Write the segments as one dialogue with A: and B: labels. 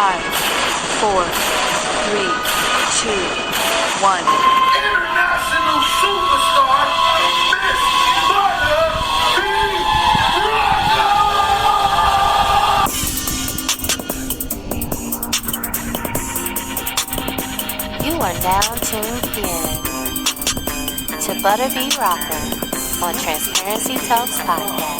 A: 5, 4, 3, 2, 1.
B: International superstar, Miss Butter B.
C: You are now tuned in to Butter Bee Rocker on Transparency Talks Podcast.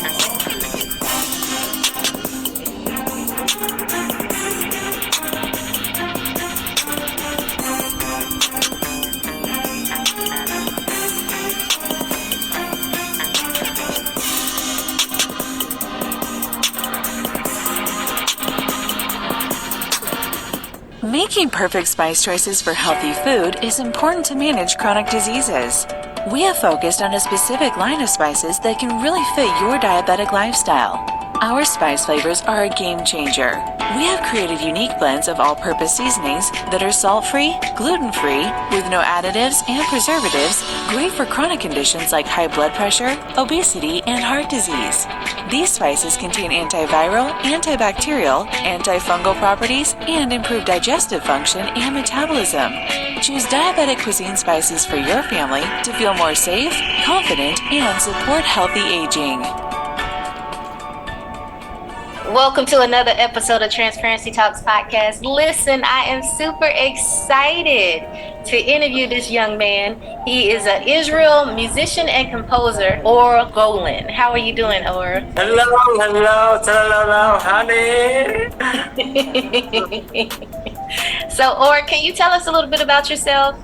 A: Making perfect spice choices for healthy food is important to manage chronic diseases. We have focused on a specific line of spices that can really fit your diabetic lifestyle. Our spice flavors are a game changer. We have created unique blends of all-purpose seasonings that are salt-free, gluten-free, with no additives and preservatives, great for chronic conditions like high blood pressure, obesity, and heart disease. These spices contain antiviral, antibacterial, antifungal properties, and improve digestive function and metabolism. Choose diabetic cuisine spices for your family to feel more safe, confident, and support healthy aging.
C: Welcome to another episode of Transparency Talks Podcast. Listen, I am super excited to interview this young man. He is an Israel musician and composer, Or Golan. How are you doing, Or?
D: Hello, honey.
C: So, Or, can you tell us a little bit about yourself?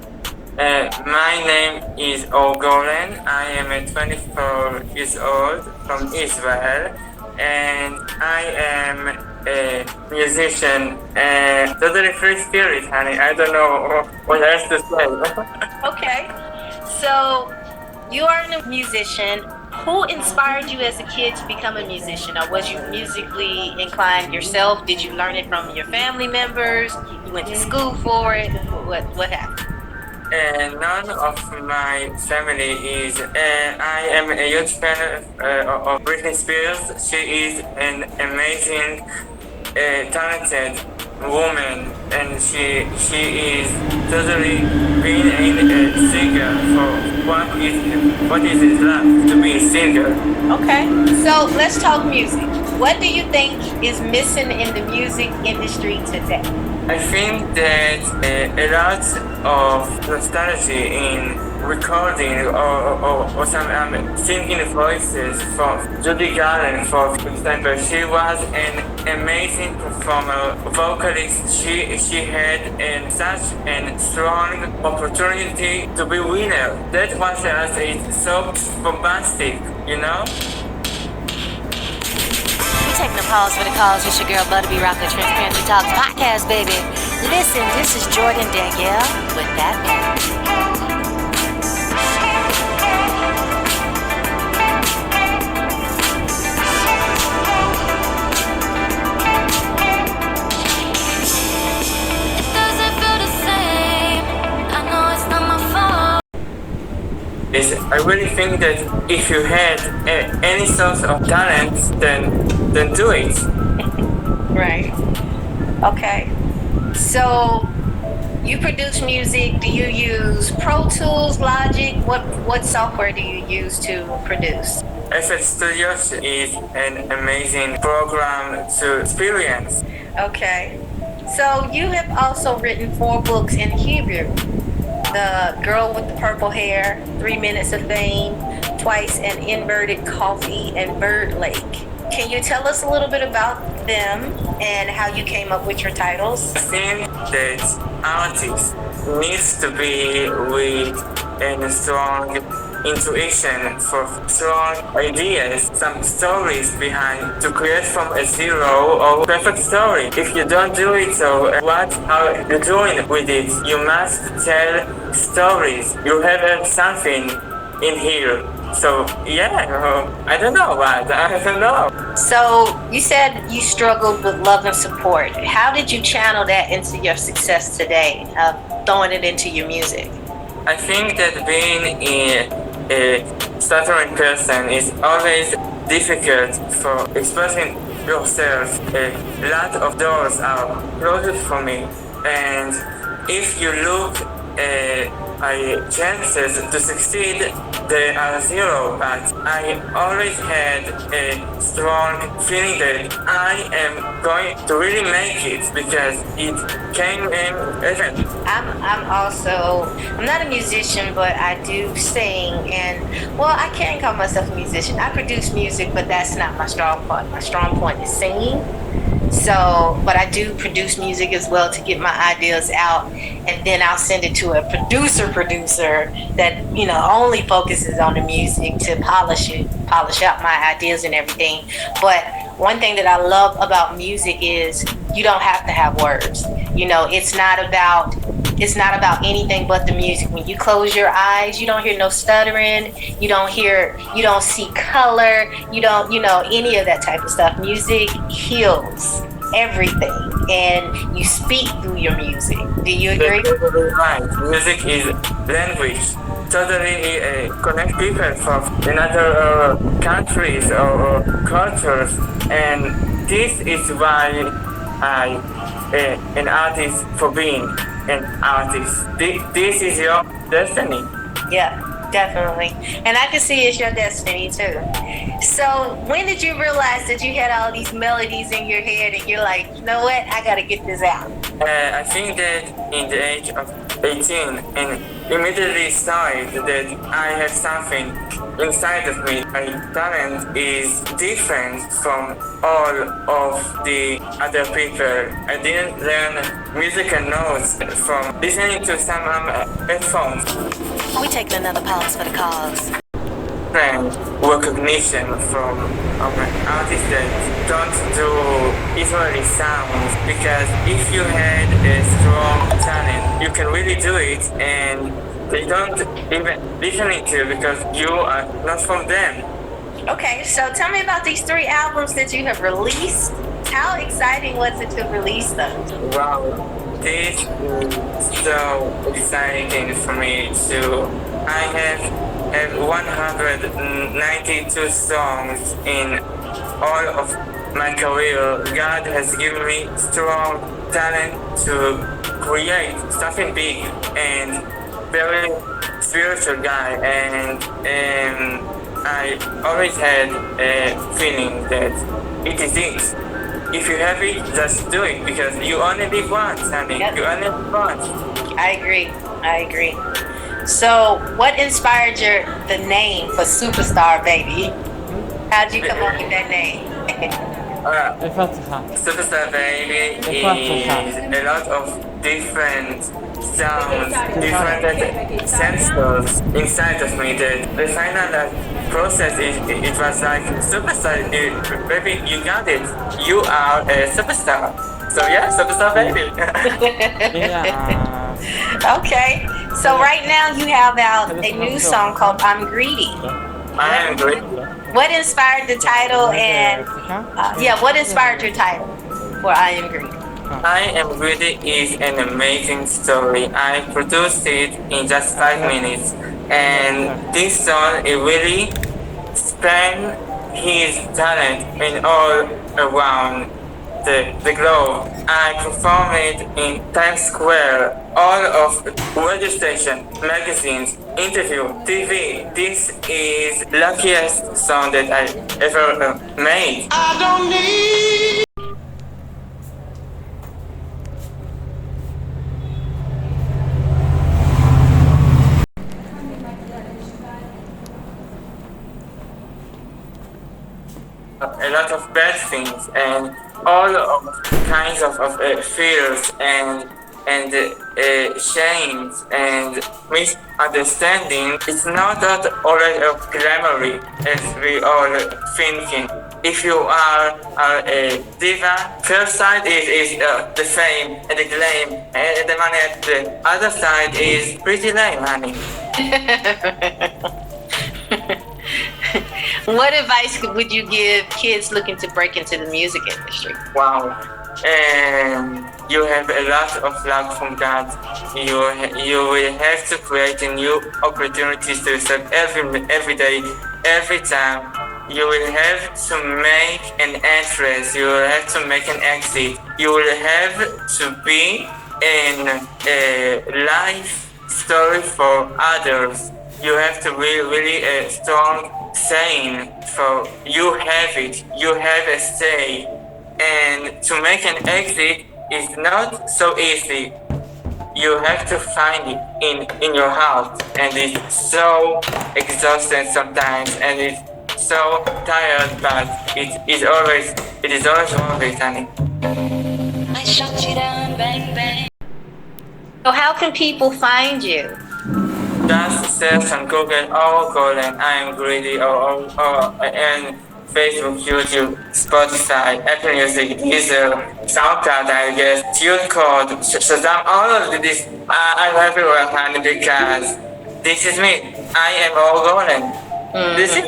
D: My name is Golan. I am 24 years old from Israel, and I am a musician and totally free spirit, honey. I don't know what else to say.
C: Okay. So, you are a musician. Who inspired you as a kid to become a musician? Or was you musically inclined yourself? Did you learn it from your family members? You went to school for it? What happened?
D: None of my family is. I am a huge fan of Britney Spears. She is an amazing, talented woman, and she is totally being a singer for what is it like to be a singer.
C: Okay, so let's talk music. What do you think is missing in the music industry today?
D: I think that a lot of nostalgia in recording or some singing voices from Judy Golan, for example. She was an amazing performer, vocalist. She had such a strong opportunity to be winner. That was so bombastic, you know?
C: Taking a pause for the cause. It's your girl Butter Bee Rocker, Transparency Talks Podcast, baby. Listen, this is Jordan Danielle with that man.
D: I really think that if you had any source of talent, then do it.
C: Right. Okay. So you produce music. Do you use Pro Tools, Logic? What software do you use to produce?
D: FL Studios is an amazing program to experience.
C: Okay. So you have also written 4 books in Hebrew. The Girl with the Purple Hair, 3 Minutes of Fame, Twice an Inverted Coffee, and Bird Lake. Can you tell us a little bit about them and how you came up with your titles?
D: I think that artists needs to be with a strong intuition for strong ideas, some stories behind to create from a zero or perfect story. If you don't do it, so how you doing with it? You must tell stories. You have something in here. So yeah, I don't know what. I don't know.
C: So you said you struggled with love and support. How did you channel that into your success today, throwing it into your music?
D: I think that being a stuttering person is always difficult for expressing yourself. A lot of doors are closed for me, and if you look my chances to succeed, they are zero, but I always had a strong feeling that I am going to really make it because it came in event.
C: I'm not a musician, but I do sing, and well, I can't call myself a musician. I produce music, but that's not my strong point. My strong point is singing. So, but I do produce music as well to get my ideas out, and then I'll send it to a producer that, you know, only focuses on the music to polish out my ideas and everything. But one thing that I love about music is you don't have to have words. You know, it's not about anything but the music. When you close your eyes, you don't hear no stuttering, you don't see color, you don't, you know, any of that type of stuff. Music heals everything, and you speak through your music. Do you agree?
D: Right. Music is language. Totally connect people from another countries or cultures, and this is why I an artist for being an artist. This is your destiny.
C: Yeah, definitely. And I can see it's your destiny too. So when did you realize that you had all these melodies in your head and you're like, you know what, I gotta get this out?
D: I think that in the age of 18 and immediately started that I have something inside of me. My talent is different from all of the other people. I didn't learn musical notes from listening to some headphones.
A: We taking another pause for the cause.
D: Friend recognition from artists that don't do easily sounds, because if you had a strong talent you can really do it, and they don't even listen to you because you are not from them.
C: Okay, so tell me about these 3 albums that you have released. How exciting was it to release them?
D: Wow, this is so exciting for me too. I have 192 songs in all of my career. God has given me strong talent to create something big and very spiritual guy, and I always had a feeling that it is it. If you have it, just do it, because you only live once, honey.
C: Yep.
D: You only live once.
C: I agree. So what inspired the name for Superstar Baby? How'd you come up with that name?
D: Superstar Baby is a lot of different sounds, different sensors inside of me. The final process it was like superstar. Baby, you got it. You are a superstar. So yeah, Superstar Baby.
C: Okay. So right now you have out a new song called I'm Greedy.
D: I am greedy.
C: What inspired the title, and what inspired your title for I Am Greedy?
D: I Am Greedy is an amazing story. I produced it in just 5 minutes, and this song it really span his talent in all around the globe. I performed it in Times Square, all of radio station, magazines, interview, TV. This is luckiest song that I ever made.
B: I don't need.
D: A lot of bad things and all of kinds of fears and shames and misunderstanding. It's not that always glamoury as we all thinking. If you are a diva, first side is the fame and the glam, and the money at the other side is pretty lame, honey.
C: What advice would you give kids looking to break into the music industry?
D: Wow. You have a lot of luck from God. You will have to create new opportunities to yourself every day, every time. You will have to make an entrance. You will have to make an exit. You will have to be in a life story for others. You have to be really a strong saying for you have it. You have a say. And to make an exit is not so easy. You have to find it in your house, and it's so exhausting sometimes, and it's so tired, but it is always worth it, honey.
A: I shot you down, bang, bang.
C: So how can people find you?
D: Just search on Google or Golan. I am greedy, and Facebook, YouTube, Spotify, Apple Music, Deezer, SoundCloud, I guess, TuneCode, Shazam, all of this. I'm everywhere, honey, because this is me. I am all Golan. This is.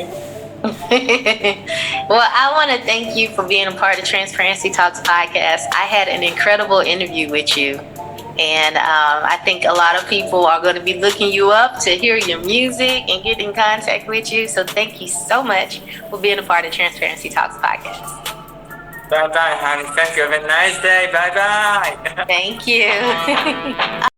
C: Well, I want to thank you for being a part of Transparency Talks podcast. I had an incredible interview with you. And I think a lot of people are going to be looking you up to hear your music and get in contact with you. So thank you so much for being a part of Transparency Talks podcast.
D: Bye-bye, honey. Thank you. Have a nice day. Bye-bye.
C: Thank you.